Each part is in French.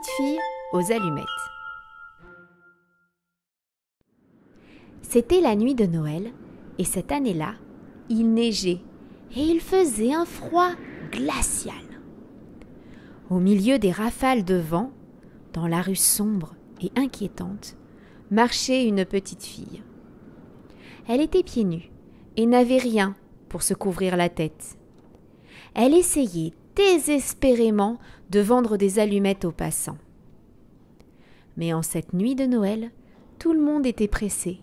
petite fille aux allumettes. C'était la nuit de Noël et cette année-là, il neigeait et il faisait un froid glacial. Au milieu des rafales de vent, dans la rue sombre et inquiétante, marchait une petite fille. Elle était pieds nus et n'avait rien pour se couvrir la tête. Elle essayait désespérément de vendre des allumettes aux passants. Mais en cette nuit de Noël, tout le monde était pressé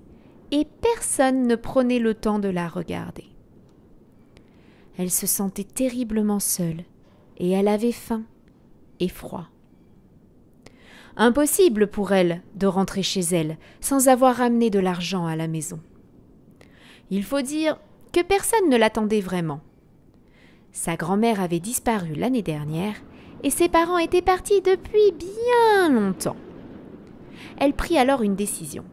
et personne ne prenait le temps de la regarder. Elle se sentait terriblement seule et elle avait faim et froid. Impossible pour elle de rentrer chez elle sans avoir ramené de l'argent à la maison. Il faut dire que personne ne l'attendait vraiment. Sa grand-mère avait disparu l'année dernière et ses parents étaient partis depuis bien longtemps. Elle prit alors une décision.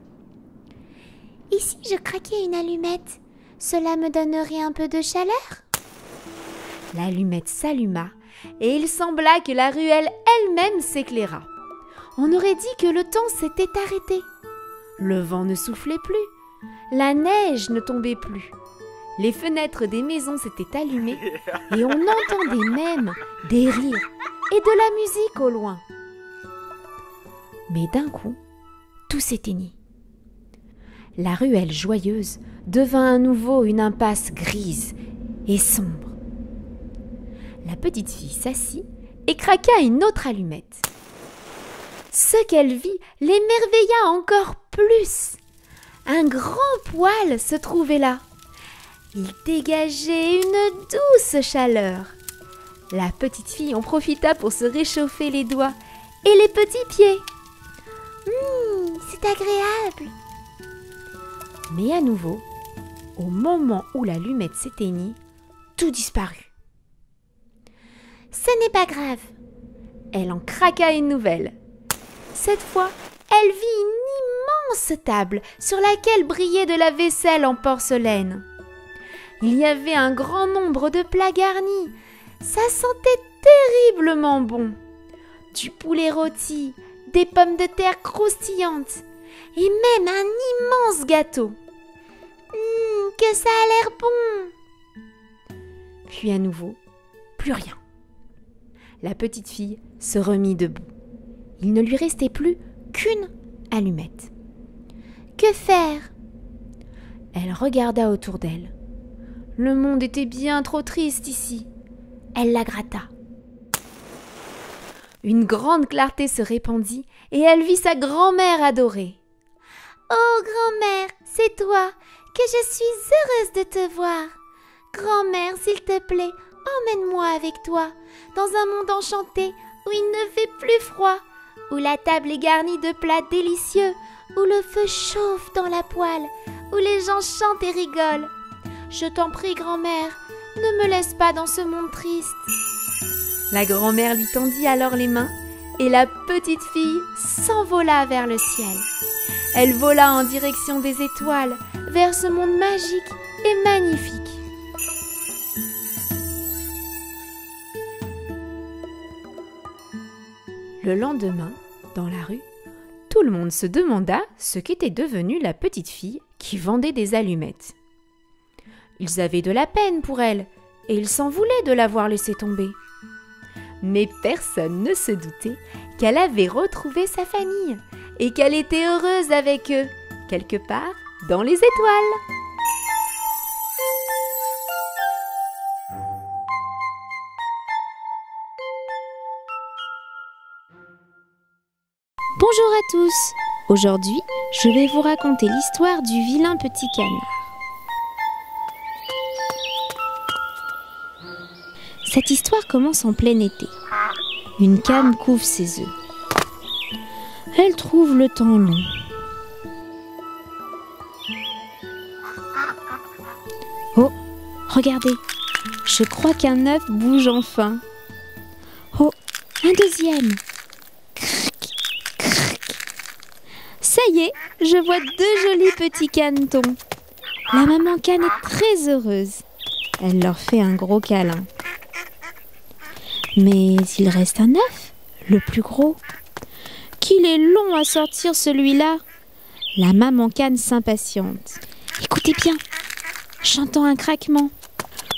« Et si je craquais une allumette, cela me donnerait un peu de chaleur ?» L'allumette s'alluma et il sembla que la ruelle elle-même s'éclaira. On aurait dit que le temps s'était arrêté. Le vent ne soufflait plus, la neige ne tombait plus. Les fenêtres des maisons s'étaient allumées et on entendait même des rires et de la musique au loin. Mais d'un coup, tout s'éteignit. La ruelle joyeuse devint à nouveau une impasse grise et sombre. La petite fille s'assit et craqua une autre allumette. Ce qu'elle vit l'émerveilla encore plus. Un grand poêle se trouvait là. Il dégageait une douce chaleur. La petite fille en profita pour se réchauffer les doigts et les petits pieds. C'est agréable. Mais à nouveau, au moment où l'allumette s'éteignit, tout disparut. Ce n'est pas grave. Elle en craqua une nouvelle. Cette fois, elle vit une immense table sur laquelle brillait de la vaisselle en porcelaine. Il y avait un grand nombre de plats garnis. Ça sentait terriblement bon. Du poulet rôti, des pommes de terre croustillantes et même un immense gâteau. Que ça a l'air bon! Puis à nouveau, plus rien. La petite fille se remit debout. Il ne lui restait plus qu'une allumette. Que faire? Elle regarda autour d'elle. Le monde était bien trop triste ici. Elle la gratta. Une grande clarté se répandit et elle vit sa grand-mère adorée. « Oh, grand-mère, c'est toi, que je suis heureuse de te voir. Grand-mère, s'il te plaît, emmène-moi avec toi, dans un monde enchanté où il ne fait plus froid, où la table est garnie de plats délicieux, où le feu chauffe dans la poêle, où les gens chantent et rigolent. Je t'en prie, grand-mère, ne me laisse pas dans ce monde triste. » La grand-mère lui tendit alors les mains et la petite fille s'envola vers le ciel. Elle vola en direction des étoiles, vers ce monde magique et magnifique. Le lendemain, dans la rue, tout le monde se demanda ce qu'était devenue la petite fille qui vendait des allumettes. Ils avaient de la peine pour elle et ils s'en voulaient de l'avoir laissée tomber. Mais personne ne se doutait qu'elle avait retrouvé sa famille et qu'elle était heureuse avec eux, quelque part dans les étoiles. Bonjour à tous. Aujourd'hui, je vais vous raconter l'histoire du vilain petit canard. Cette histoire commence en plein été. Une cane couve ses œufs. Elle trouve le temps long. Oh, regardez, je crois qu'un œuf bouge enfin. Oh, un deuxième. Cric, cric. Ça y est, je vois deux jolis petits canetons. La maman cane est très heureuse. Elle leur fait un gros câlin. Mais il reste un œuf, le plus gros. qu'il est long à sortir celui-là. La maman canne s'impatiente. Écoutez bien, j'entends un craquement.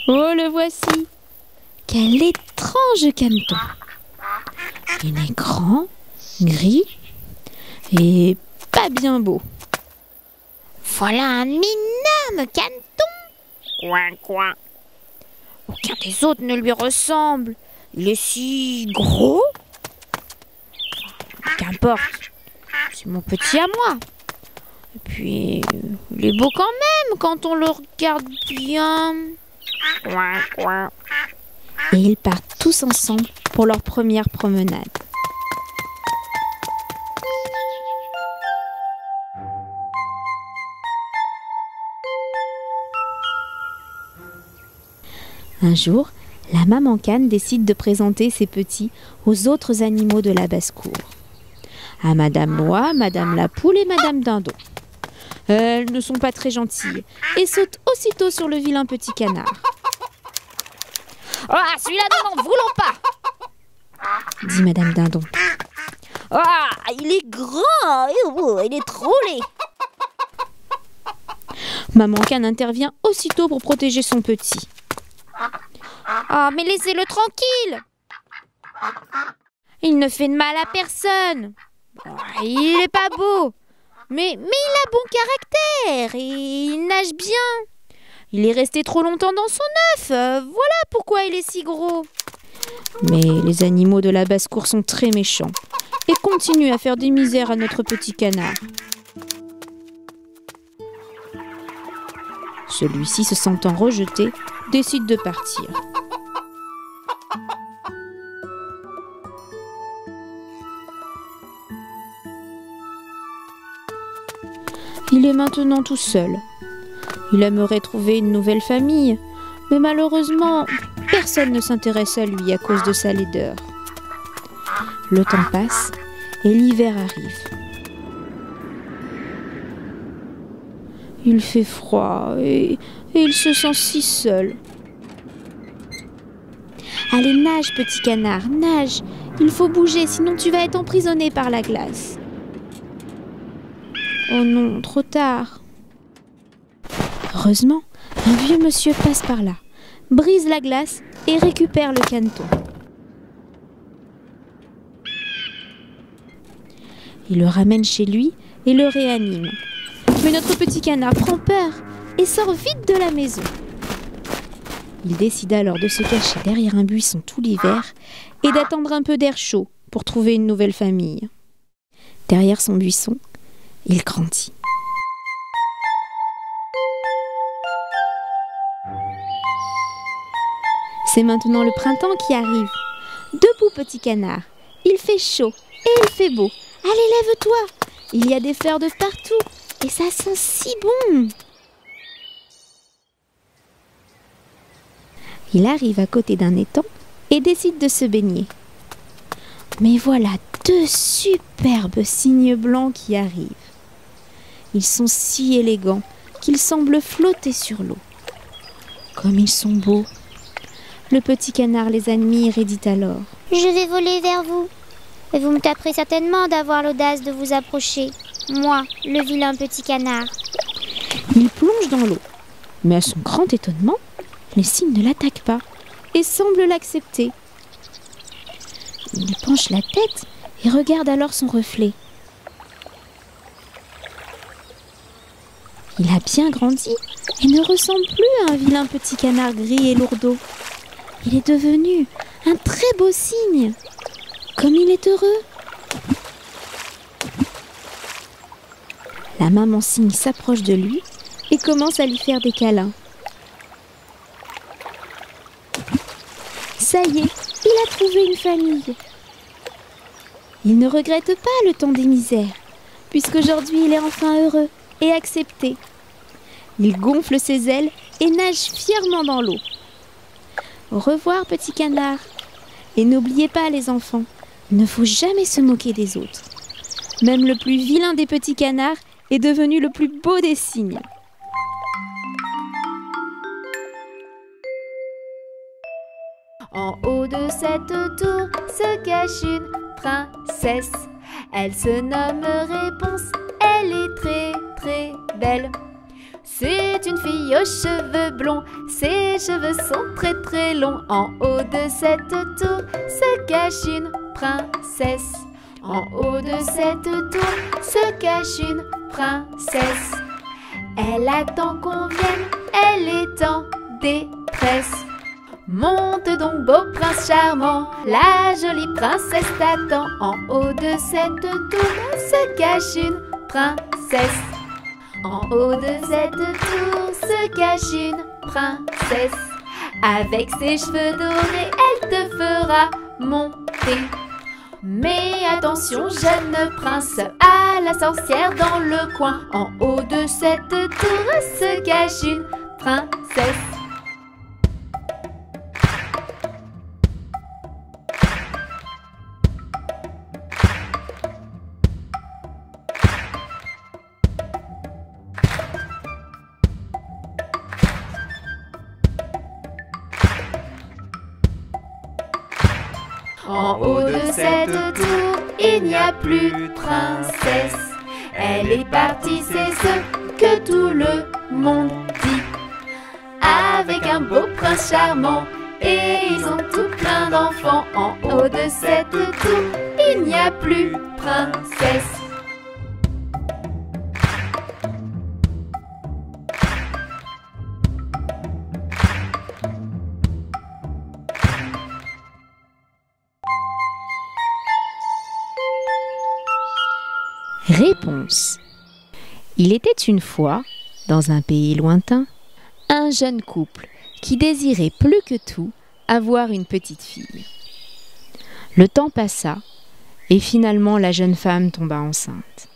Oh, le voici. Quel étrange caneton. Il est grand, gris et pas bien beau. Voilà un énorme caneton. Coin, coin. Aucun des autres ne lui ressemble. Il est si gros. Qu'importe, c'est mon petit à moi. Et puis, il est beau quand même quand on le regarde bien. Coin, coin. Et ils partent tous ensemble pour leur première promenade. Un jour, la maman canne décide de présenter ses petits aux autres animaux de la basse-cour. À Madame Noix, Madame la Poule et Madame Dindon. Elles ne sont pas très gentilles et sautent aussitôt sur le vilain petit canard. Ah, celui-là, nous n'en voulons pas, dit Madame Dindon. Ah, il est grand, il est trop laid. Maman canne intervient aussitôt pour protéger son petit. Ah, mais laissez-le tranquille. Il ne fait de mal à personne. Il n'est pas beau, mais il a bon caractère et il nage bien. Il est resté trop longtemps dans son œuf, voilà pourquoi il est si gros. Mais les animaux de la basse-cour sont très méchants et continuent à faire des misères à notre petit canard. Celui-ci, se sentant rejeté, décide de partir. Il est maintenant tout seul. Il aimerait trouver une nouvelle famille, mais malheureusement, personne ne s'intéresse à lui à cause de sa laideur. Le temps passe et l'hiver arrive. Il fait froid et il se sent si seul. Allez, nage, petit canard, nage. Il faut bouger, sinon tu vas être emprisonné par la glace. Oh non, trop tard. Heureusement, un vieux monsieur passe par là, brise la glace et récupère le caneton. Il le ramène chez lui et le réanime. Mais notre petit canard prend peur et sort vite de la maison. Il décide alors de se cacher derrière un buisson tout l'hiver et d'attendre un peu d'air chaud pour trouver une nouvelle famille. Derrière son buisson, il grandit. C'est maintenant le printemps qui arrive. Debout, petit canard. Il fait chaud et il fait beau. Allez, lève-toi. Il y a des fleurs de partout et ça sent si bon. Il arrive à côté d'un étang et décide de se baigner. Mais voilà deux superbes cygnes blancs qui arrivent. Ils sont si élégants qu'ils semblent flotter sur l'eau. Comme ils sont beaux. Le petit canard les admire et dit alors: Je vais voler vers vous. Et vous me taperez certainement d'avoir l'audace de vous approcher. Moi, le vilain petit canard. Il plonge dans l'eau. Mais à son grand étonnement, les cygnes ne l'attaquent pas et semblent l'accepter. Il penche la tête et regarde alors son reflet. Il a bien grandi et ne ressemble plus à un vilain petit canard gris et lourdeau. Il est devenu un très beau cygne. Comme il est heureux. La maman cygne s'approche de lui et commence à lui faire des câlins. Ça y est, il a trouvé une famille. Il ne regrette pas le temps des misères, puisqu'aujourd'hui il est enfin heureux et accepté. Il gonfle ses ailes et nage fièrement dans l'eau. Au revoir, petit canard. Et n'oubliez pas, les enfants, il ne faut jamais se moquer des autres. Même le plus vilain des petits canards est devenu le plus beau des cygnes. En haut de cette tour se cache une princesse. Elle se nomme Réponse, elle est très très belle. C'est une fille aux cheveux blonds, ses cheveux sont très très longs. En haut de cette tour se cache une princesse. En haut de cette tour se cache une princesse. Elle attend qu'on vienne, elle est en détresse. Monte donc beau prince charmant, la jolie princesse t'attend. En haut de cette tour se cache une princesse. En haut de cette tour se cache une princesse. Avec ses cheveux dorés, elle te fera monter. Mais attention, jeune prince, à la sorcière dans le coin. En haut de cette tour se cache une princesse. En haut de cette tour, il n'y a plus de princesse. Elle est partie, c'est ce que tout le monde dit. Avec un beau prince charmant, et ils ont tout plein d'enfants. En haut de cette tour, il n'y a plus de princesse. Réponse. Il était une fois, dans un pays lointain, un jeune couple qui désirait plus que tout avoir une petite fille. Le temps passa et finalement la jeune femme tomba enceinte.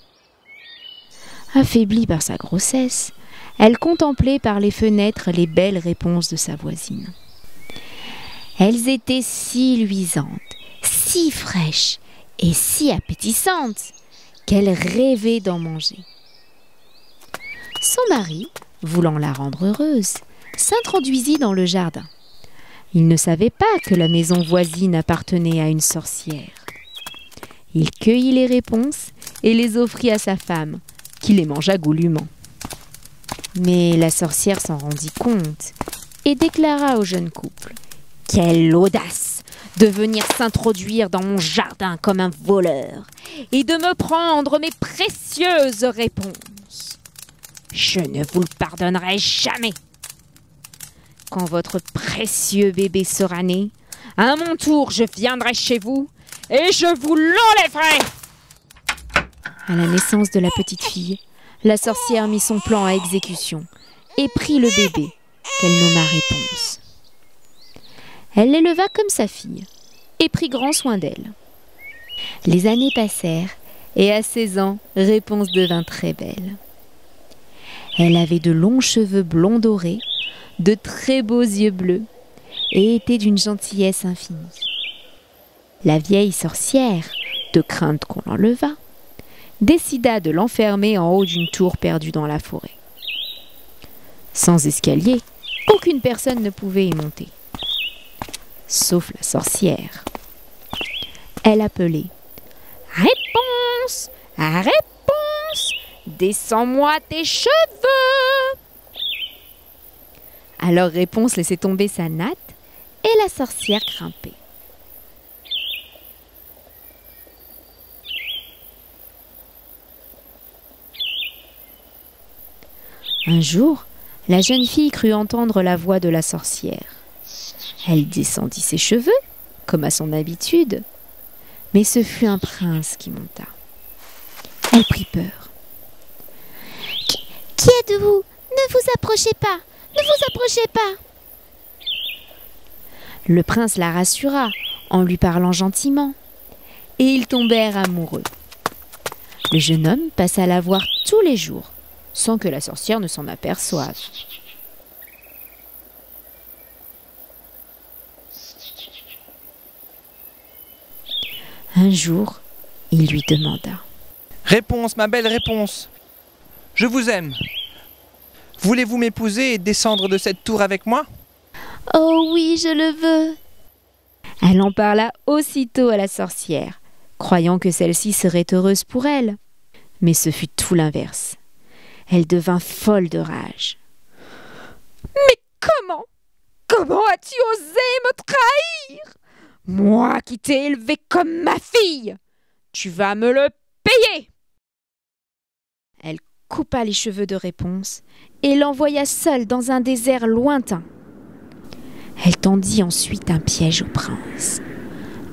Affaiblie par sa grossesse, elle contemplait par les fenêtres les belles réponses de sa voisine. Elles étaient si luisantes, si fraîches et si appétissantes qu'elle rêvait d'en manger. Son mari, voulant la rendre heureuse, s'introduisit dans le jardin. Il ne savait pas que la maison voisine appartenait à une sorcière. Il cueillit les réponses et les offrit à sa femme, qui les mangea goulûment. Mais la sorcière s'en rendit compte et déclara au jeune couple : « Quelle audace de venir s'introduire dans mon jardin comme un voleur et de me prendre mes précieuses réponses. Je ne vous le pardonnerai jamais. Quand votre précieux bébé sera né, à mon tour, je viendrai chez vous et je vous l'enlèverai. » À la naissance de la petite fille, la sorcière mit son plan à exécution et prit le bébé qu'elle nomma Réponse. Elle l'éleva comme sa fille et prit grand soin d'elle. Les années passèrent et à 16 ans, Réponse devint très belle. Elle avait de longs cheveux blonds dorés, de très beaux yeux bleus et était d'une gentillesse infinie. La vieille sorcière, de crainte qu'on l'enlevât, décida de l'enfermer en haut d'une tour perdue dans la forêt. Sans escalier, aucune personne ne pouvait y monter, sauf la sorcière. Elle appelait : « Réponse, Réponse, descends-moi tes cheveux !» Alors Réponse laissait tomber sa natte et la sorcière grimpait. Un jour, la jeune fille crut entendre la voix de la sorcière. Elle descendit ses cheveux, comme à son habitude, mais ce fut un prince qui monta. Elle prit peur. Qui êtes-vous ? Ne vous approchez pas ! Ne vous approchez pas ! Le prince la rassura en lui parlant gentiment, et ils tombèrent amoureux. Le jeune homme passa la voir tous les jours, sans que la sorcière ne s'en aperçoive. Un jour, il lui demanda : « Réponse, ma belle Réponse, je vous aime. Voulez-vous m'épouser et descendre de cette tour avec moi ? » ?»« Oh oui, je le veux !» Elle en parla aussitôt à la sorcière, croyant que celle-ci serait heureuse pour elle. Mais ce fut tout l'inverse. Elle devint folle de rage. « Mais comment as-tu osé me trahir? Moi qui t'ai élevée comme ma fille! Tu vas me le payer !» Elle coupa les cheveux de Réponse et l'envoya seule dans un désert lointain. Elle tendit ensuite un piège au prince.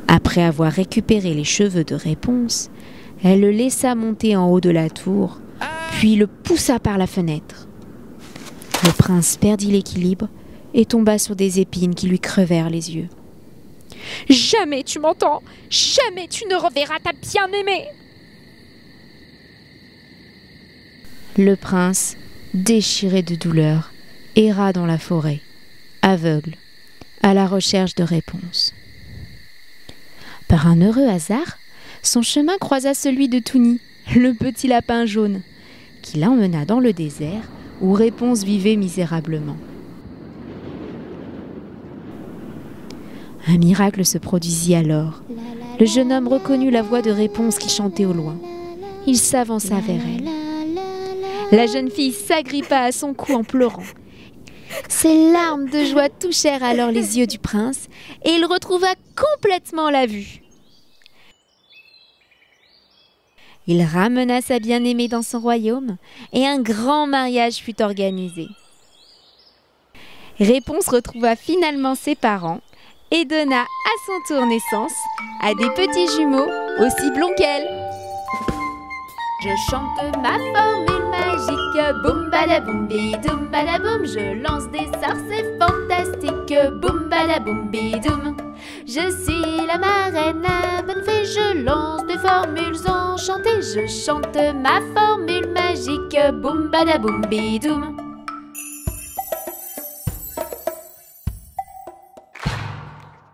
Après avoir récupéré les cheveux de Réponse, elle le laissa monter en haut de la tour, puis le poussa par la fenêtre. Le prince perdit l'équilibre et tomba sur des épines qui lui crevèrent les yeux. « Jamais, tu m'entends? Jamais tu ne reverras ta bien-aimée !» Le prince, déchiré de douleur, erra dans la forêt, aveugle, à la recherche de Réponse. Par un heureux hasard, son chemin croisa celui de Touni, le petit lapin jaune, qui l'emmena dans le désert où Réponse vivait misérablement. Un miracle se produisit alors. Le jeune homme reconnut la voix de Réponse qui chantait au loin. Il s'avança vers elle. La jeune fille s'agrippa à son cou en pleurant. Ses larmes de joie touchèrent alors les yeux du prince et il retrouva complètement la vue. Il ramena sa bien-aimée dans son royaume et un grand mariage fut organisé. Réponse retrouva finalement ses parents et donna à son tour naissance à des petits jumeaux aussi blonds qu'elle. Je chante ma formule magique, boum badaboum bidoum badaboum. Je lance des sorts, c'est fantastique, boum badaboum bidoum. Je suis la marraine à bonne fée, je lance des formules enchantées. Je chante ma formule magique, boum badaboum bidoum.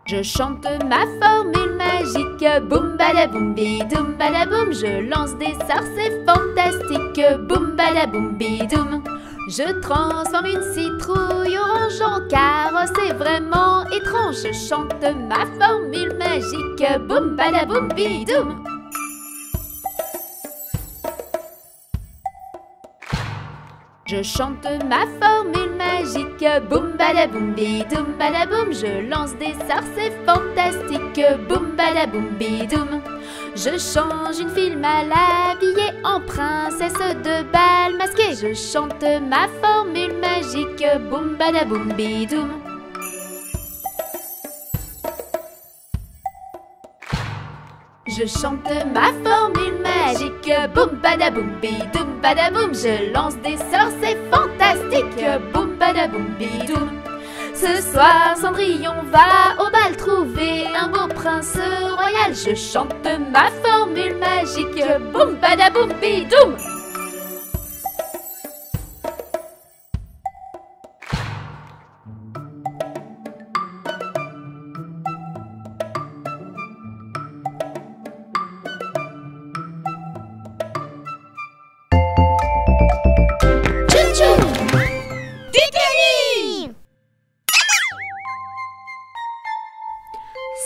Je chante ma formule magique, boum badaboum bidoum badaboum. Je lance des sorts, c'est fantastique, boum badaboum bidoum. Je transforme une citrouille orange en carrosse, c'est vraiment étrange. Je chante ma formule magique, boum badaboum bidoum. Je chante ma formule magique, boum badaboum bidoum badaboum. Je lance des sorts, c'est fantastique, boum badaboum bidoum. Je change une fille mal habillée en princesse de bal masquée. Je chante ma formule magique, boum badaboum bidoum. Je chante ma formule magique, boum badaboum bidoum badaboum. Je lance des sorts, c'est fantastique, boum badaboum bidoum. Ce soir Cendrillon va au bal trouver un beau prince royal. Je chante ma formule magique, boum badaboum bidoum.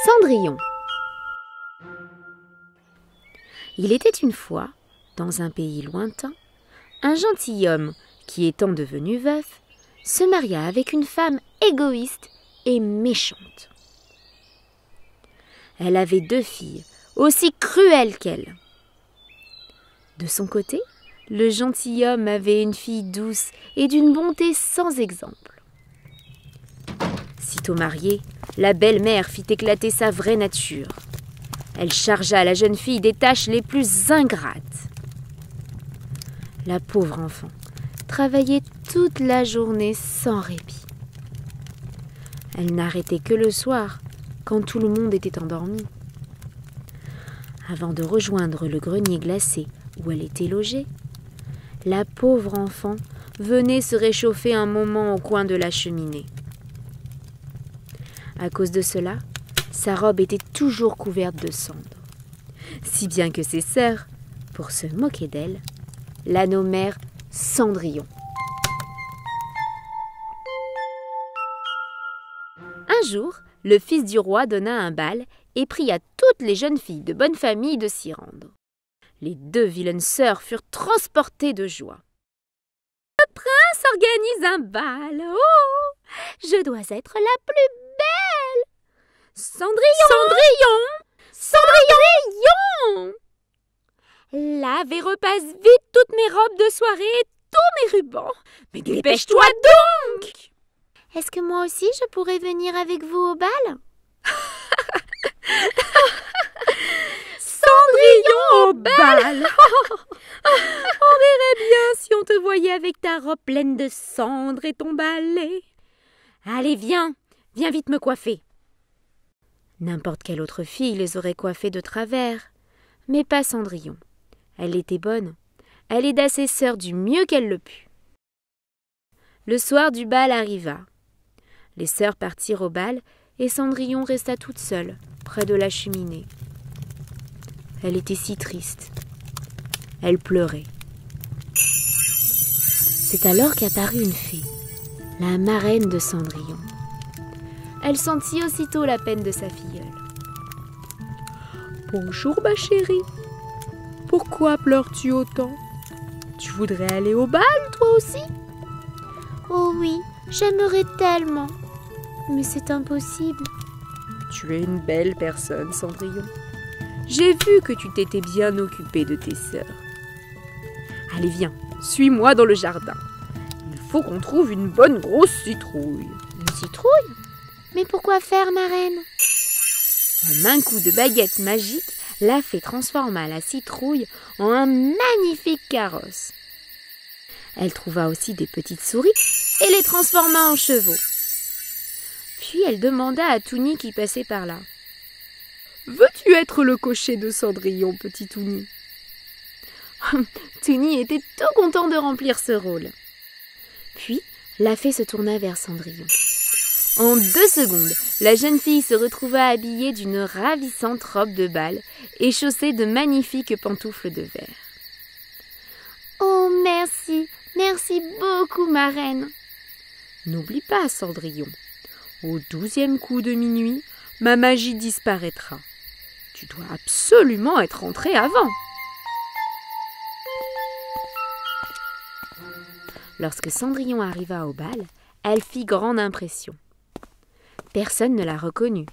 Cendrillon. Il était une fois, dans un pays lointain, un gentilhomme qui, étant devenu veuf, se maria avec une femme égoïste et méchante. Elle avait 2 filles, aussi cruelles qu'elle. De son côté, le gentilhomme avait une fille douce et d'une bonté sans exemple. Sitôt mariée, la belle-mère fit éclater sa vraie nature. Elle chargea la jeune fille des tâches les plus ingrates. La pauvre enfant travaillait toute la journée sans répit. Elle n'arrêtait que le soir, quand tout le monde était endormi. Avant de rejoindre le grenier glacé où elle était logée, la pauvre enfant venait se réchauffer un moment au coin de la cheminée. À cause de cela, sa robe était toujours couverte de cendres, si bien que ses sœurs, pour se moquer d'elle, la nommèrent Cendrillon. Un jour, le fils du roi donna un bal et pria toute toutes les jeunes filles de bonne famille de s'y rendre. Les 2 vilaines sœurs furent transportées de joie. Le prince organise un bal. Oh, je dois être la plus belle. Cendrillon! Lave et repasse vite toutes mes robes de soirée et tous mes rubans. Mais dépêche-toi donc! Est-ce que moi aussi je pourrais venir avec vous au bal? Cendrillon au bal! On verrait bien si on te voyait avec ta robe pleine de cendres et ton balai. Allez, viens vite me coiffer. N'importe quelle autre fille les aurait coiffées de travers, mais pas Cendrillon. Elle était bonne. Elle aida ses sœurs du mieux qu'elle le put. Le soir du bal arriva. Les sœurs partirent au bal et Cendrillon resta toute seule, près de la cheminée. Elle était si triste. Elle pleurait. C'est alors qu'apparut une fée, la marraine de Cendrillon. Elle sentit aussitôt la peine de sa filleule. « Bonjour ma chérie, pourquoi pleures-tu autant? Tu voudrais aller au bal toi aussi ?» Oh oui, j'aimerais tellement. Mais c'est impossible. Tu es une belle personne, Cendrillon. J'ai vu que tu t'étais bien occupée de tes sœurs. Allez, viens, suis-moi dans le jardin. Il faut qu'on trouve une bonne grosse citrouille. Une citrouille? Mais pourquoi faire, marraine? En un coup de baguette magique, la fée transforma la citrouille en un magnifique carrosse. Elle trouva aussi des petites souris et les transforma en chevaux. Puis elle demanda à Touni qui passait par là. « Veux-tu être le cocher de Cendrillon, petit Touni ?» Touni était tout content de remplir ce rôle. Puis la fée se tourna vers Cendrillon. En 2 secondes, la jeune fille se retrouva habillée d'une ravissante robe de bal et chaussée de magnifiques pantoufles de verre. « Oh, merci, merci beaucoup, marraine. » N'oublie pas, Cendrillon, au 12e coup de minuit, ma magie disparaîtra. Tu dois absolument être rentrée avant. Lorsque Cendrillon arriva au bal, elle fit grande impression. Personne ne la reconnut,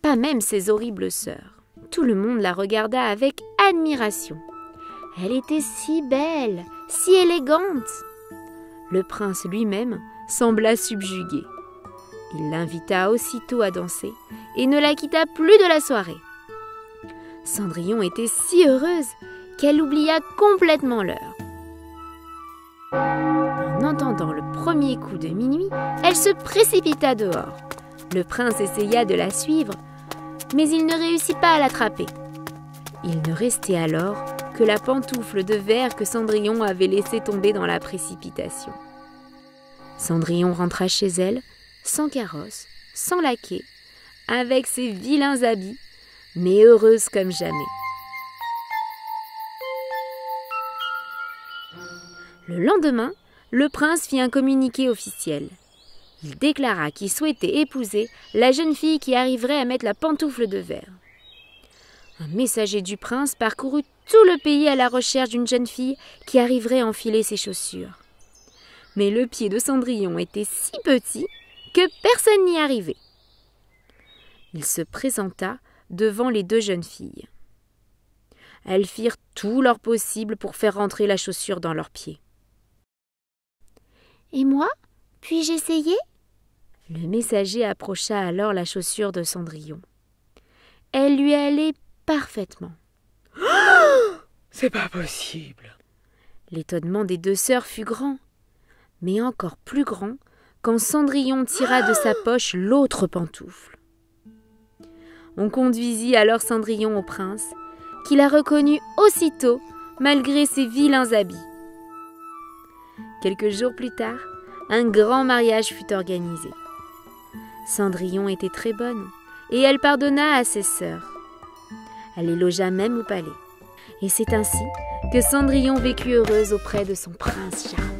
pas même ses horribles sœurs. Tout le monde la regarda avec admiration. Elle était si belle, si élégante. Le prince lui-même sembla subjugué. Il l'invita aussitôt à danser et ne la quitta plus de la soirée. Cendrillon était si heureuse qu'elle oublia complètement l'heure. En entendant le premier coup de minuit, elle se précipita dehors. Le prince essaya de la suivre, mais il ne réussit pas à l'attraper. Il ne restait alors que la pantoufle de verre que Cendrillon avait laissée tomber dans la précipitation. Cendrillon rentra chez elle, sans carrosse, sans laquais, avec ses vilains habits, mais heureuse comme jamais. Le lendemain, le prince fit un communiqué officiel. Il déclara qu'il souhaitait épouser la jeune fille qui arriverait à mettre la pantoufle de verre. Un messager du prince parcourut tout le pays à la recherche d'une jeune fille qui arriverait à enfiler ses chaussures. Mais le pied de Cendrillon était si petit que personne n'y arrivait. Il se présenta devant les 2 jeunes filles. Elles firent tout leur possible pour faire rentrer la chaussure dans leurs pieds. Et moi? Puis-je essayer? Le messager approcha alors la chaussure de Cendrillon. Elle lui allait parfaitement. Oh, c'est pas possible! L'étonnement des 2 sœurs fut grand, mais encore plus grand quand Cendrillon tira de sa poche l'autre pantoufle. On conduisit alors Cendrillon au prince, qui la reconnut aussitôt malgré ses vilains habits. Quelques jours plus tard, un grand mariage fut organisé. Cendrillon était très bonne et elle pardonna à ses sœurs. Elle les logea même au palais. Et c'est ainsi que Cendrillon vécut heureuse auprès de son prince charmant.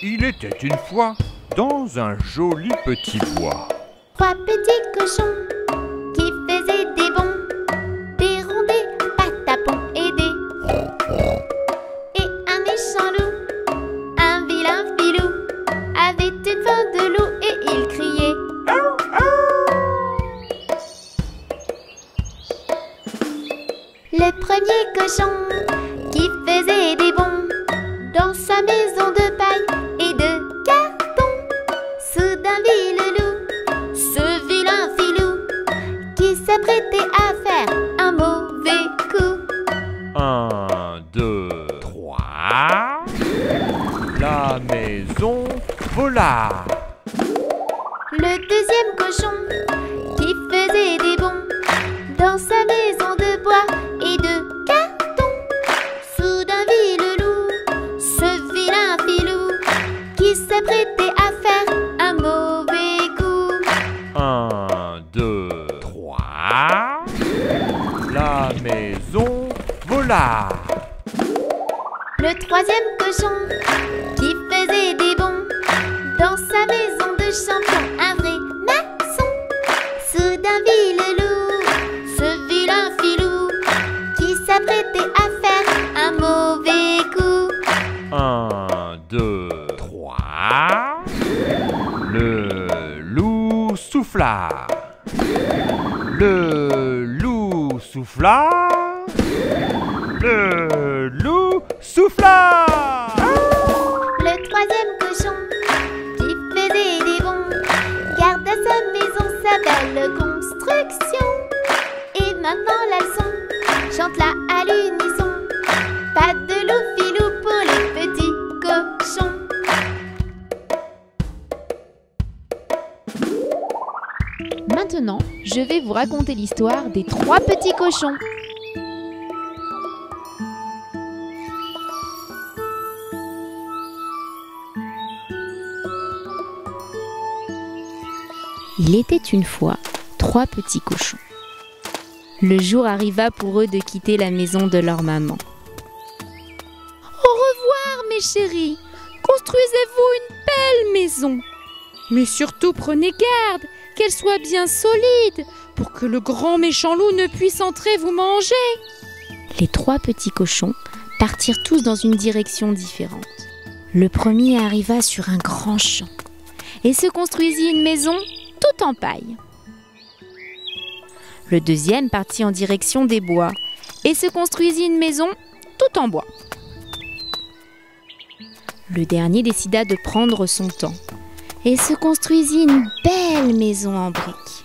Il était une fois dans un joli petit bois. 3 petits cochons qui faisaient des bonds, des ronds, des patapons et un méchant loup, un vilain filou, avait une faim de loup et il criait. Le premier cochon qui faisait des bonds dans sa maison de paille et de carton, soudain vit le loup, ce vilain filou, qui s'apprêtait à faire un mauvais coup. 1, 2, 3. La maison vola. Le deuxième cochon qui faisait des bonds dans sa maison de bois et de carton, soudain vit le loup, ce vilain filou, qui s'apprêtait à faire un mauvais coup. 1, 2, 3. La maison vola. Le troisième cochon qui faisait des bonds dans sa maison de champion, un vrai maçon, soudain vit le loup, ce vilain filou, qui s'apprêtait à faire un mauvais coup. 1, 2, 3. Le loup souffla. Le loup souffla. Le loup souffla. Le troisième cochon qui faisait des bonds garda sa maison, sa belle construction. Et maintenant la leçon chante-la à l'unisson. Pas de loup filou pour les petits cochons. Maintenant, je vais vous raconter l'histoire des 3 petits cochons. Il était une fois 3 petits cochons. Le jour arriva pour eux de quitter la maison de leur maman. Au revoir, mes chéris. Construisez-vous une belle maison. Mais surtout prenez garde qu'elle soit bien solide pour que le grand méchant loup ne puisse entrer vous manger. Les 3 petits cochons partirent tous dans une direction différente. Le premier arriva sur un grand champ et se construisit une maison tout en paille. Le deuxième partit en direction des bois et se construisit une maison tout en bois. Le dernier décida de prendre son temps et se construisit une belle maison en briques.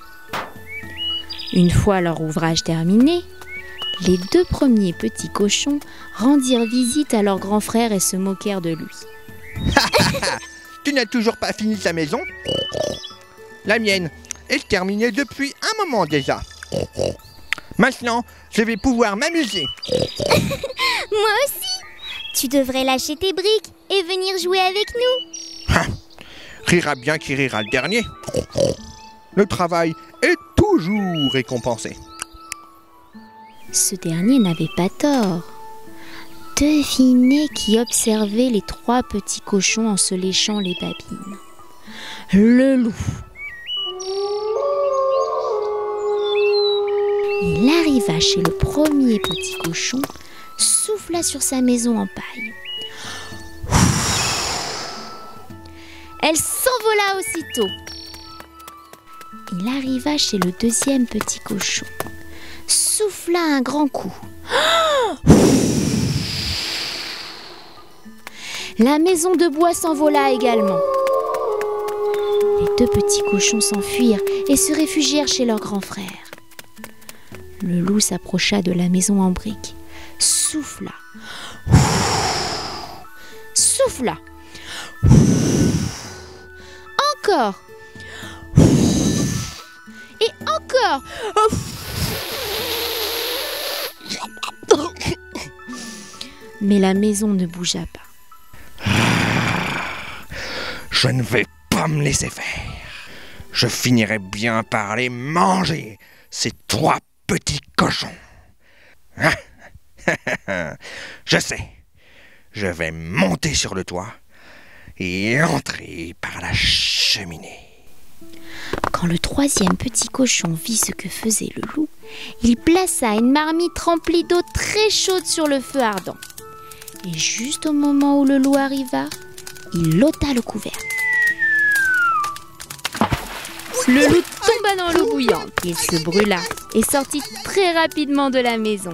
Une fois leur ouvrage terminé, les 2 premiers petits cochons rendirent visite à leur grand frère et se moquèrent de lui. Tu n'as toujours pas fini ta maison? La mienne est terminée depuis un moment déjà. Maintenant, je vais pouvoir m'amuser. Moi aussi. Tu devrais lâcher tes briques et venir jouer avec nous. Rira bien qui rira le dernier. Le travail est toujours récompensé. Ce dernier n'avait pas tort. Devinez qui observait les 3 petits cochons en se léchant les babines. Le loup. Il arriva chez le premier petit cochon, souffla sur sa maison en paille. Elle s'envola aussitôt. Il arriva chez le deuxième petit cochon, souffla un grand coup. La maison de bois s'envola également. Les 2 petits cochons s'enfuirent et se réfugièrent chez leur grand frère. Le loup s'approcha de la maison en briques, souffla, souffla, encore, et encore. Mais la maison ne bougea pas. Je ne vais pas me laisser faire. Je finirai bien par les manger, ces 3 petits cochons. Je sais, je vais monter sur le toit et entrez par la cheminée. Quand le troisième petit cochon vit ce que faisait le loup, il plaça une marmite remplie d'eau très chaude sur le feu ardent. Et juste au moment où le loup arriva, il ôta le couvercle. Le loup tomba dans l'eau bouillante. Il se brûla et sortit très rapidement de la maison.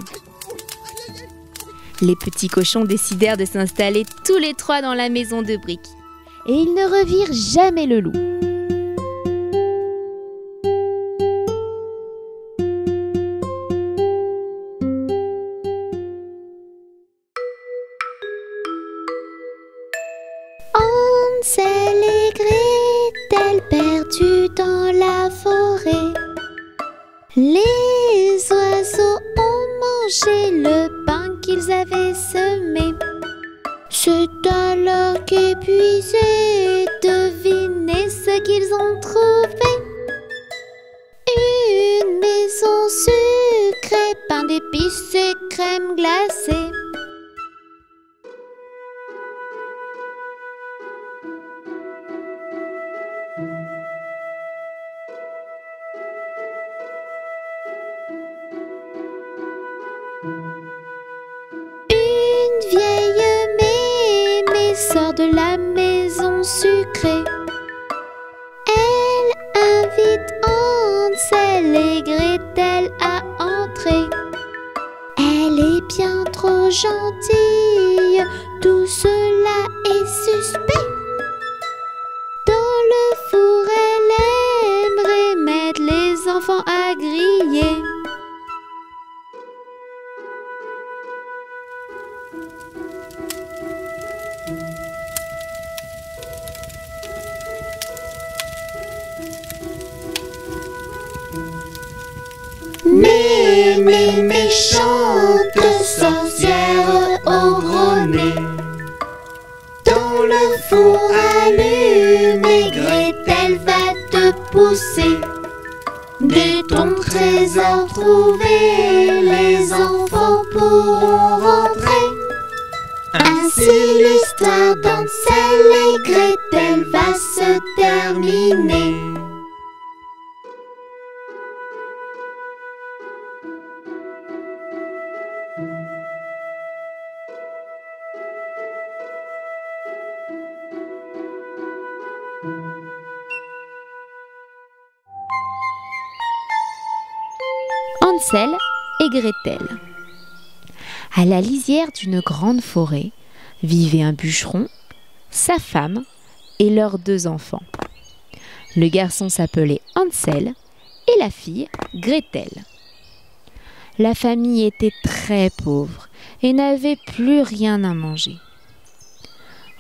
Les petits cochons décidèrent de s'installer tous les trois dans la maison de briques. Et ils ne revirent jamais le loup. Hansel et Gretel perdus dans la forêt. Les oiseaux ont mangé le pain qu'ils avaient semé. C'est alors qu'épuisés, devinez ce qu'ils ont trouvé. Une maison sucrée, pain d'épices et crème glacée. Une vieille mémé sort de la maison sucrée. Elle invite Hansel et Gretel à entrer. Elle est bien trop gentille, tout cela est suspect. Dans le four, elle aimerait mettre les enfants à griller. Mais mes méchantes sorcières au gros nez, dans le four allumé, Gretel va te pousser. Dès ton trésor trouvé, les enfants pourront rentrer. Ainsi l'histoire d'Hansel et Gretel va se terminer. Hansel et Gretel. À la lisière d'une grande forêt vivait un bûcheron, sa femme et leurs 2 enfants. Le garçon s'appelait Hansel et la fille Gretel. La famille était très pauvre et n'avait plus rien à manger.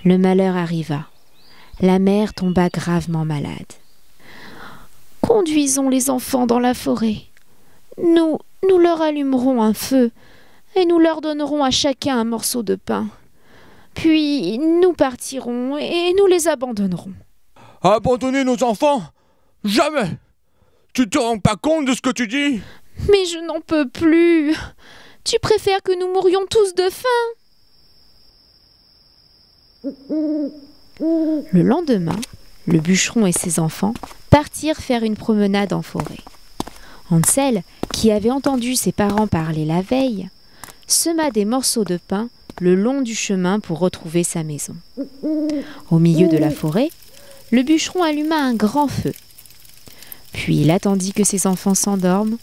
Le malheur arriva. La mère tomba gravement malade. « Conduisons les enfants dans la forêt. Nous leur allumerons un feu et nous leur donnerons à chacun un morceau de pain. Puis nous partirons et nous les abandonnerons. » Abandonner nos enfants? Jamais! Tu te rends pas compte de ce que tu dis? Mais je n'en peux plus. Tu préfères que nous mourions tous de faim? Le lendemain, le bûcheron et ses enfants partirent faire une promenade en forêt. Hansel, qui avait entendu ses parents parler la veille, sema des morceaux de pain le long du chemin pour retrouver sa maison. Au milieu de la forêt, le bûcheron alluma un grand feu. Puis il attendit que ses enfants s'endorment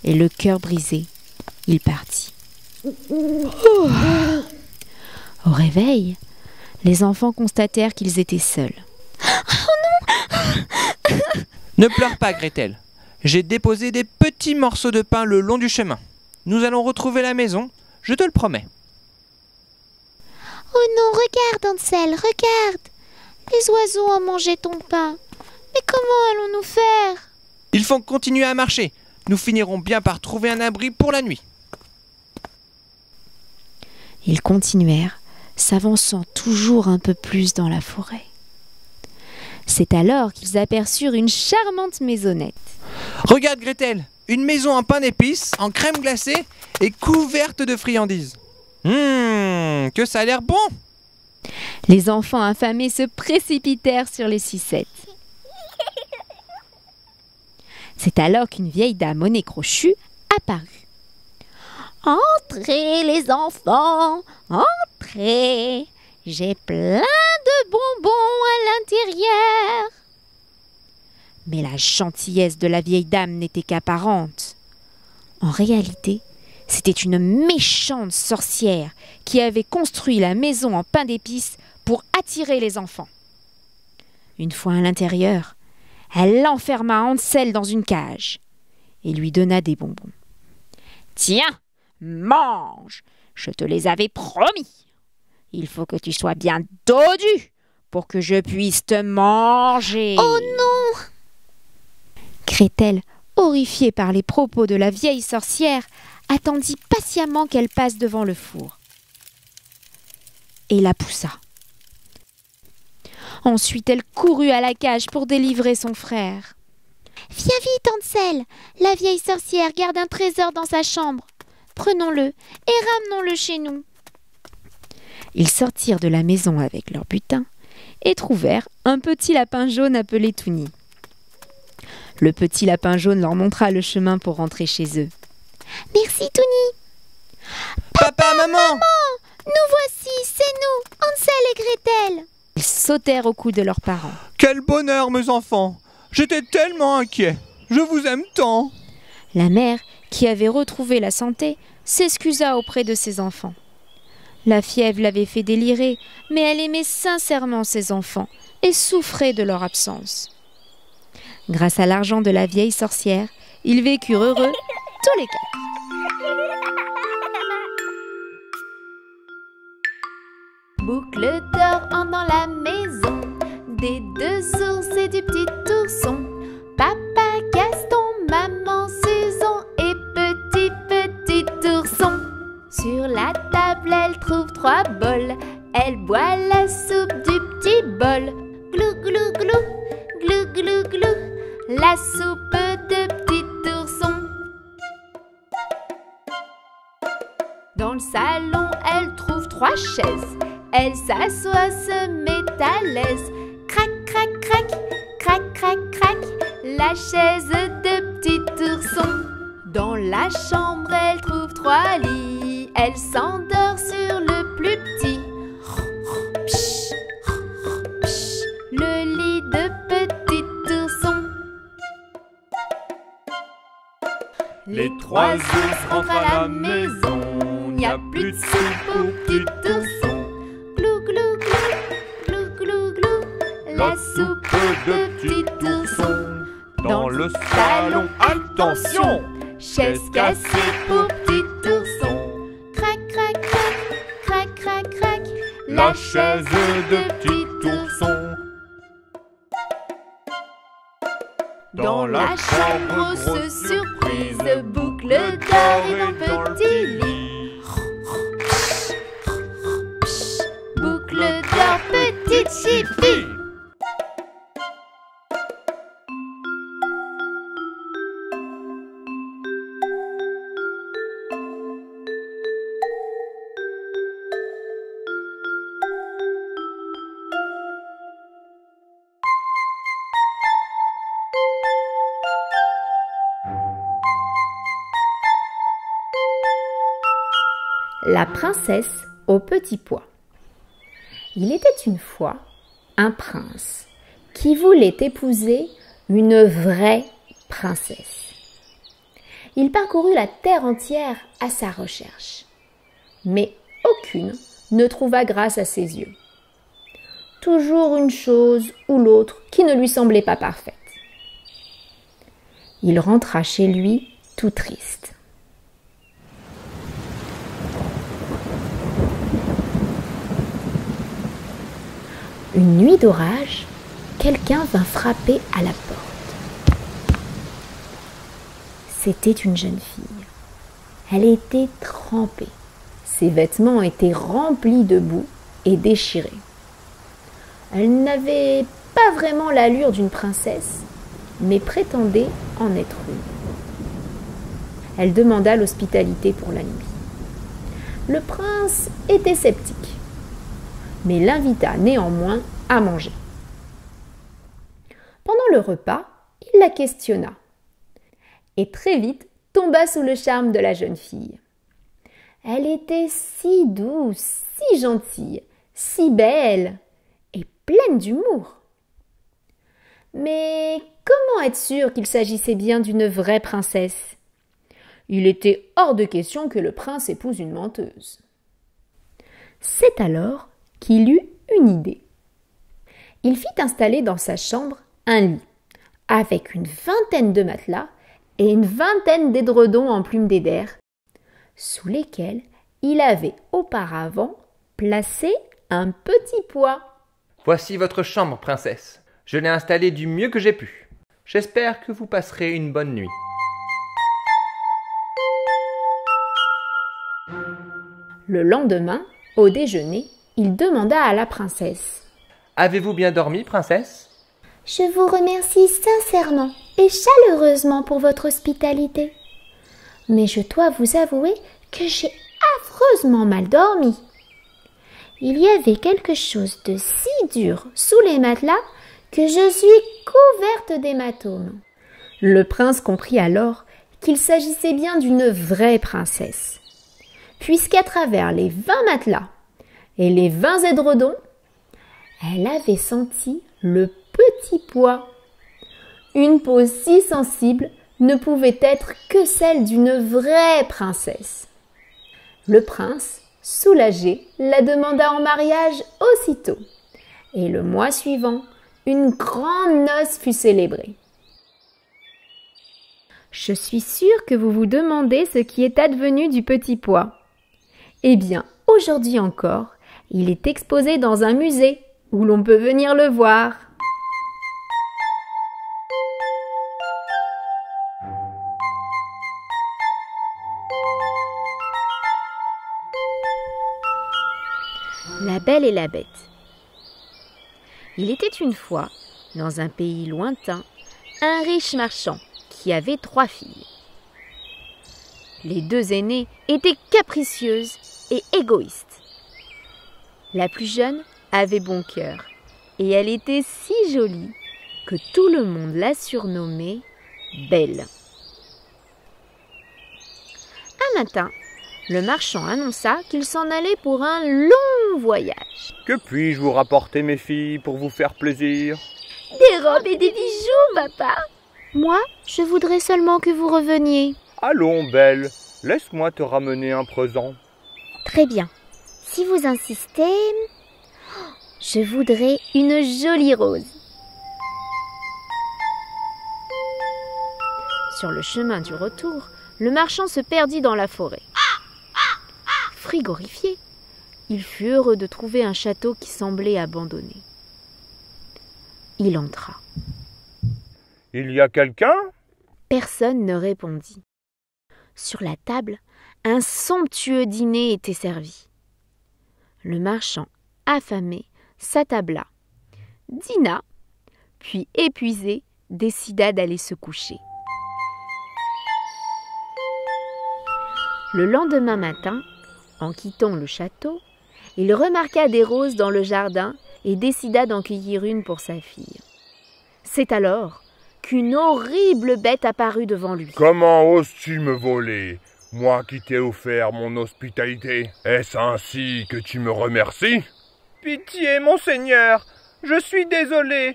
et le cœur brisé, il partit. Au réveil, les enfants constatèrent qu'ils étaient seuls. Ne pleure pas, Gretel. J'ai déposé des petits morceaux de pain le long du chemin. Nous allons retrouver la maison, je te le promets. Oh non, regarde Hansel, regarde. Les oiseaux ont mangé ton pain. Mais comment allons-nous faire? Il faut continuer à marcher. Nous finirons bien par trouver un abri pour la nuit. Ils continuèrent, s'avançant toujours un peu plus dans la forêt. C'est alors qu'ils aperçurent une charmante maisonnette. Regarde, Gretel, une maison en pain d'épices, en crème glacée et couverte de friandises. Que ça a l'air bon! Les enfants affamés se précipitèrent sur les sucettes. C'est alors qu'une vieille dame au nez crochu apparut. « Entrez les enfants, entrez. J'ai plein de bonbons à l'intérieur. » Mais la gentillesse de la vieille dame n'était qu'apparente. En réalité, c'était une méchante sorcière qui avait construit la maison en pain d'épices pour attirer les enfants. Une fois à l'intérieur, elle enferma Hansel dans une cage et lui donna des bonbons. « Tiens, mange, je te les avais promis. Il faut que tu sois bien dodu pour que je puisse te manger. » Oh non! Gretel, horrifiée par les propos de la vieille sorcière, attendit patiemment qu'elle passe devant le four et la poussa. Ensuite, elle courut à la cage pour délivrer son frère. « Viens vite, Hansel. La vieille sorcière garde un trésor dans sa chambre. Prenons-le et ramenons-le chez nous. » Ils sortirent de la maison avec leur butin et trouvèrent un petit lapin jaune appelé Touni. Le petit lapin jaune leur montra le chemin pour rentrer chez eux. « Merci, Touni. »« Papa, maman, Nous voici, c'est nous, Hansel et Gretel. » Ils sautèrent au cou de leurs parents. Quel bonheur, mes enfants! J'étais tellement inquiet. Je vous aime tant. La mère, qui avait retrouvé la santé, s'excusa auprès de ses enfants. La fièvre l'avait fait délirer, mais elle aimait sincèrement ses enfants et souffrait de leur absence. Grâce à l'argent de la vieille sorcière, ils vécurent heureux tous les quatre. Boucle d'or entre dans la maison, des deux sources et du petit ourson. Papa Gaston, maman Susan et petit ourson. Sur la table, elle trouve 3 bols. Elle boit la soupe du petit bol. Glou, glou, glou, glou, glou, glou, la soupe de petit ourson. Dans le salon, elle trouve 3 chaises. Elle s'assoit, se met à l'aise. Crac, crac, crac, crac, crac, crac, la chaise de petit ourson. Dans la chambre, elle trouve 3 lits. Elle s'endort sur le plus petit. Le lit de petit ourson. Les 3 ours rentrent à la maison. Il n'y a plus de soupe pour petit ourson. Glou, glou, glou, glou, glou, glou, la soupe de petit ourson. Dans le salon, attention, chaise cassée pour petit ourson. Crac, crac, crac, crac, crac, crac, la chaise de petit ourson. Dans la chambre, grosse surprise, boucle d'or et dans le petit lit. Boucle d'or, petite chipie. La princesse au petit pois. Il était une fois un prince qui voulait épouser une vraie princesse. Il parcourut la terre entière à sa recherche, mais aucune ne trouva grâce à ses yeux. Toujours une chose ou l'autre qui ne lui semblait pas parfaite. Il rentra chez lui tout triste. Une nuit d'orage, quelqu'un vint frapper à la porte. C'était une jeune fille. Elle était trempée. Ses vêtements étaient remplis de boue et déchirés. Elle n'avait pas vraiment l'allure d'une princesse, mais prétendait en être une. Elle demanda l'hospitalité pour la nuit. Le prince était sceptique. mais l'invita néanmoins à manger. Pendant le repas, il la questionna et très vite tomba sous le charme de la jeune fille. Elle était si douce, si gentille, si belle et pleine d'humour. Mais comment être sûr qu'il s'agissait bien d'une vraie princesse ? Il était hors de question que le prince épouse une menteuse. C'est alors qu'il eut une idée. Il fit installer dans sa chambre un lit, avec une vingtaine de matelas et une vingtaine d'édredons en plumes d'éder, sous lesquels il avait auparavant placé un petit poids. « Voici votre chambre, princesse. Je l'ai installée du mieux que j'ai pu. J'espère que vous passerez une bonne nuit. » Le lendemain, au déjeuner, il demanda à la princesse. « Avez-vous bien dormi, princesse ?»« Je vous remercie sincèrement et chaleureusement pour votre hospitalité. Mais je dois vous avouer que j'ai affreusement mal dormi. Il y avait quelque chose de si dur sous les matelas que je suis couverte d'hématomes. » Le prince comprit alors qu'il s'agissait bien d'une vraie princesse, puisqu'à travers les 20 matelas et les 20 édredons, elle avait senti le petit poids. Une peau si sensible ne pouvait être que celle d'une vraie princesse. Le prince, soulagé, la demanda en mariage aussitôt, et le mois suivant, une grande noce fut célébrée. Je suis sûre que vous vous demandez ce qui est advenu du petit pois. Eh bien, aujourd'hui encore, il est exposé dans un musée où l'on peut venir le voir. La Belle et la Bête. Il était une fois, dans un pays lointain, un riche marchand qui avait 3 filles. Les 2 aînées étaient capricieuses et égoïstes. La plus jeune avait bon cœur et elle était si jolie que tout le monde la surnommait Belle. Un matin, le marchand annonça qu'il s'en allait pour un long voyage. Que puis-je vous rapporter, mes filles, pour vous faire plaisir? Des robes et des bijoux, papa. Moi, je voudrais seulement que vous reveniez. Allons, Belle, laisse-moi te ramener un présent. Très bien. Si vous insistez, je voudrais une jolie rose. Sur le chemin du retour, le marchand se perdit dans la forêt. Frigorifié, il fut heureux de trouver un château qui semblait abandonné. Il entra. Il y a quelqu'un? Personne ne répondit. Sur la table, un somptueux dîner était servi. Le marchand, affamé, s'attabla, dîna, puis épuisé, décida d'aller se coucher. Le lendemain matin, en quittant le château, il remarqua des roses dans le jardin et décida d'en cueillir une pour sa fille. C'est alors qu'une horrible bête apparut devant lui. « Comment oses-tu me voler, moi qui t'ai offert mon hospitalité? Est-ce ainsi que tu me remercies? » « Pitié, monseigneur, je suis désolé.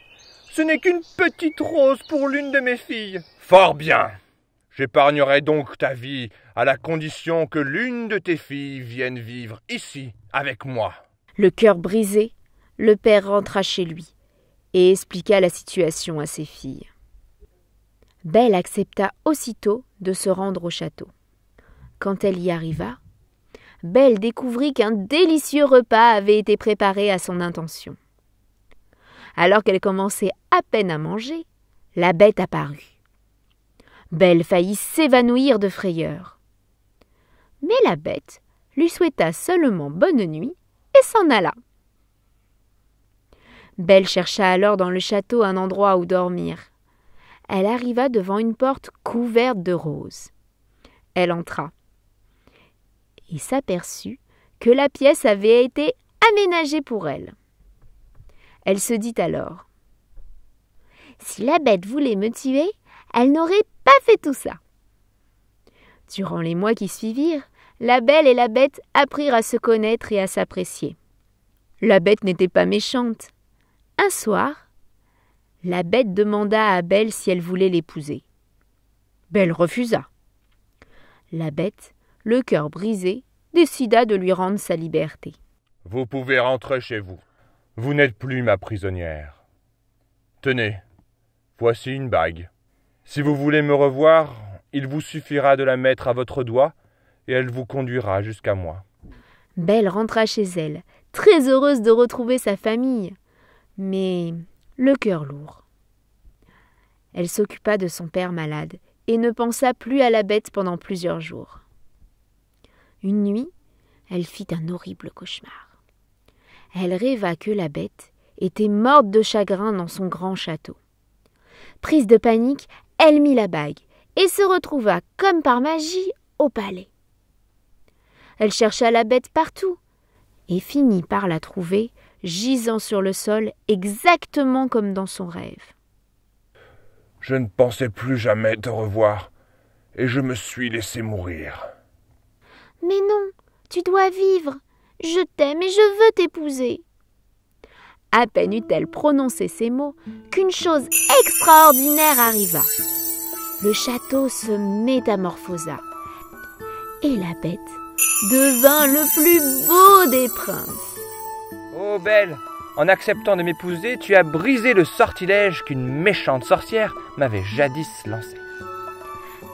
Ce n'est qu'une petite rose pour l'une de mes filles. »« Fort bien. J'épargnerai donc ta vie à la condition que l'une de tes filles vienne vivre ici avec moi. » Le cœur brisé, le père rentra chez lui et expliqua la situation à ses filles. Belle accepta aussitôt de se rendre au château. Quand elle y arriva, Belle découvrit qu'un délicieux repas avait été préparé à son intention. Alors qu'elle commençait à peine à manger, la bête apparut. Belle faillit s'évanouir de frayeur. Mais la bête lui souhaita seulement bonne nuit et s'en alla. Belle chercha alors dans le château un endroit où dormir. Elle arriva devant une porte couverte de roses. Elle entra et s'aperçut que la pièce avait été aménagé pour elle. Elle se dit alors: si la bête voulait me tuer, elle n'aurait pas fait tout ça. Durant les mois qui suivirent, la Belle et la Bête apprirent à se connaître et à s'apprécier. La Bête n'était pas méchante. Un soir, la Bête demanda à Belle si elle voulait l'épouser. Belle refusa. La Bête, le cœur brisé, décida de lui rendre sa liberté. Vous pouvez rentrer chez vous. Vous n'êtes plus ma prisonnière. Tenez, voici une bague. Si vous voulez me revoir, il vous suffira de la mettre à votre doigt et elle vous conduira jusqu'à moi. Belle rentra chez elle, très heureuse de retrouver sa famille, mais le cœur lourd. Elle s'occupa de son père malade et ne pensa plus à la Bête pendant plusieurs jours. Une nuit, elle fit un horrible cauchemar. Elle rêva que la Bête était morte de chagrin dans son grand château. Prise de panique, elle mit la bague et se retrouva comme par magie au palais. Elle chercha la Bête partout et finit par la trouver gisant sur le sol exactement comme dans son rêve. Je ne pensais plus jamais te revoir et je me suis laissé mourir. Mais non, tu dois vivre. Je t'aime et je veux t'épouser. À peine eut-elle prononcé ces mots qu'une chose extraordinaire arriva. Le château se métamorphosa et la Bête devint le plus beau des princes. Oh Belle, en acceptant de m'épouser, tu as brisé le sortilège qu'une méchante sorcière m'avait jadis lancé.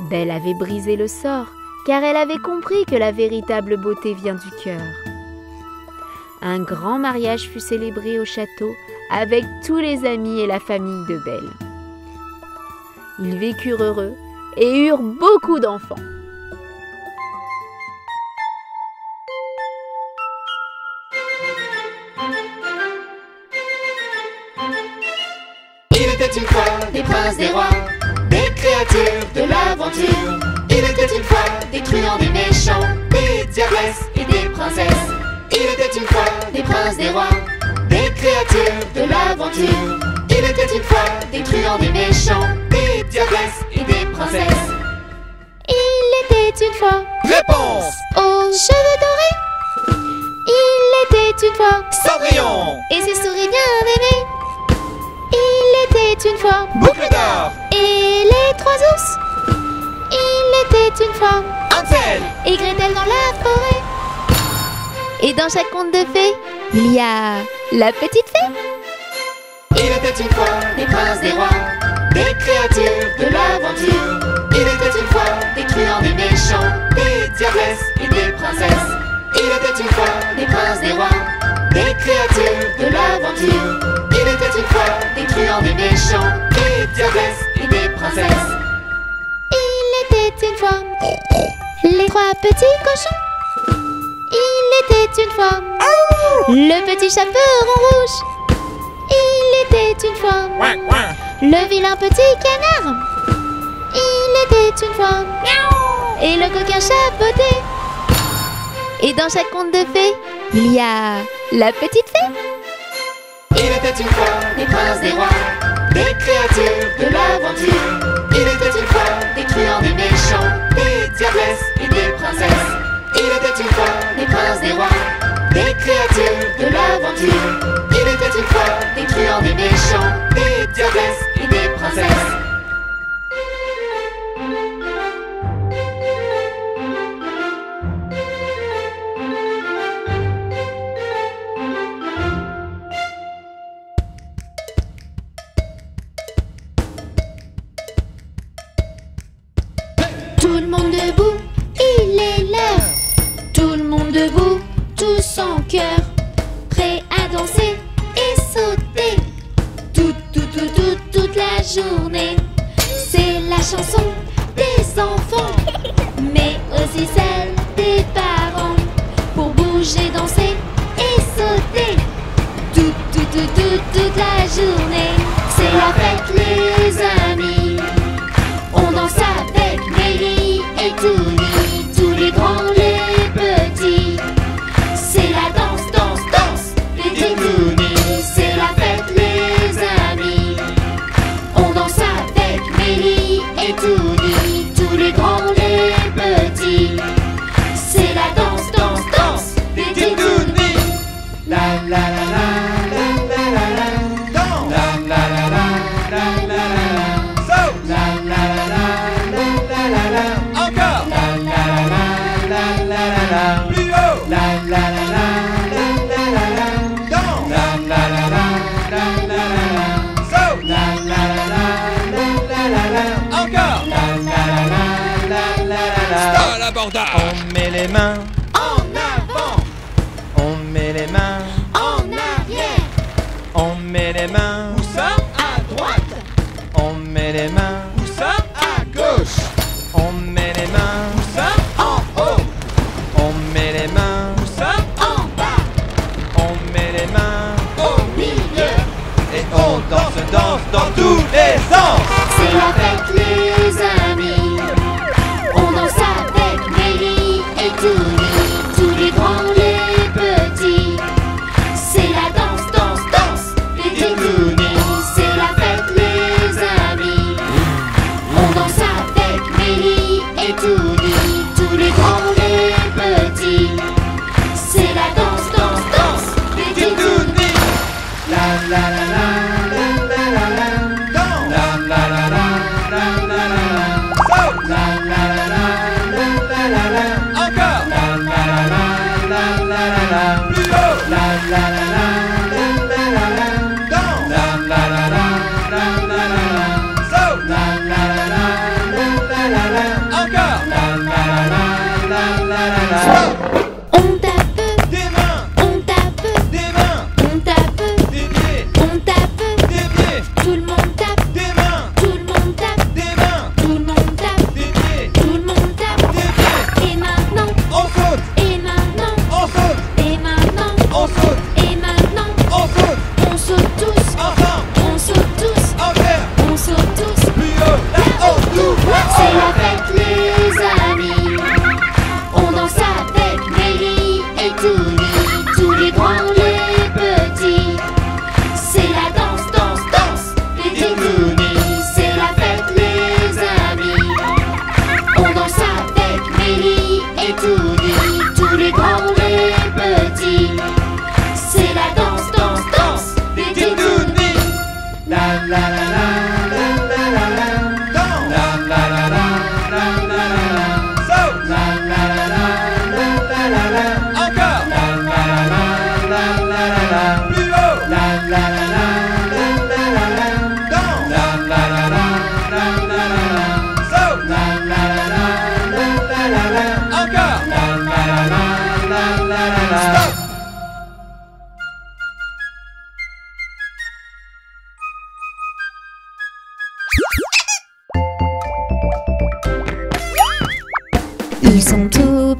Belle avait brisé le sort, car elle avait compris que la véritable beauté vient du cœur. Un grand mariage fut célébré au château avec tous les amis et la famille de Belle. Ils vécurent heureux et eurent beaucoup d'enfants. Il était une fois des princes, des rois, des créatures de l'aventure. Il était une fois des truands, des méchants, des diablesses et des princesses. Il était une fois des princes, des rois, des créatures de l'aventure. Il était une fois des truands, des méchants, des diablesses et des princesses. Il était une fois Réponse aux cheveux dorés. Il était une fois Cendrillon et ses souris bien aimées. Il était une fois Boucle d'or et les trois ours. Il était une fois Hansel et Gretel dans la forêt. Et dans chaque conte de fées, il y a la petite fée. Il était une fois des princes, des rois, des créatures de l'aventure. Il était une fois des truands, des méchants, des diablesses et des princesses. Il était une fois des princes, des rois, des créatures de l'aventure. Il était une fois des truands, des méchants, des diablesses et des princesses. Il était une fois les trois petits cochons. Il était une fois le petit chaperon rouge. Il était une fois le vilain petit canard. Il était une fois et le coquin chapeauté. Et dans chaque conte de fées, il y a la petite fée. Il était une fois des princes, des rois, des créatures de l'aventure. Il était une fois des truands, des méchants, des diablesses et des princesses. Il était une fois des princes, des rois, des créatures de l'aventure. Il était une fois des truands, des méchants, des diablesses et des princesses. Tout le monde debout, il est l'heure. Tout le monde debout, tous en cœur, prêts à danser et sauter. Toute la journée. C'est la chanson des enfants, mais aussi celle des parents. Pour bouger, danser et sauter. Toute la journée. C'est la fête, les amis. On danse avec Mélie et Touni, tous les grands, les petits. C'est la danse, danse, danse. On met les mains En avant, on met les mains en arrière, on met les mains où ça? À droite, on met les mains où ça? À gauche, on met les mains où ça? En haut, on met les mains où ça? En bas, on met les mains au milieu. et on danse dans tous les sens. C'est la fête les amis. On danse avec Mélie et Touni, tous les grands, les petits. C'est la danse, danse, danse, les Titounis. C'est la fête les amis. On danse avec Mélie et Touni, tous les grands, les petits. C'est la danse, danse, danse, les Titounis. La la la la la la la la. Danse, La la la la la la la la. saute, La la la la la la la la. encore, La la la la la la la la. plus haut. La la la la la la la la. Danse, La la la la la la la la. saute, La la la la la la la la. encore, La la la la la la la la. stop. On tape, Des mains, on tape, des mains, on tape, des pieds, on tape. des pieds, Tout le monde tape, des mains, tout le monde tape, des mains, tout le monde tape, des pieds, tout le monde tape. des pieds. Et maintenant, On saute, et maintenant, on saute, et maintenant, on saute, et maintenant. on saute, On saute tous, ensemble, on saute tous, en l'air, on saute tous. plus haut, là-haut, tout, C'est la fête les amis. On danse avec Mélie et Touni, tous les grands, les petits. C'est la danse, danse, danse, les Titounis. C'est la fête les amis. On danse avec Mélie et Touni, tous les grands, les petits. C'est la danse, danse, danse, les Titounis. La la la la la la la la. danse, La la la la la la la la. saute, La la la la la la la la. encore, La la la la la la la la. plus haut, La la la la la la la la. danse, La la la la la la la la. saute, La la la la la la la la. encore, La la la la la la la la. stop. Ils sont tout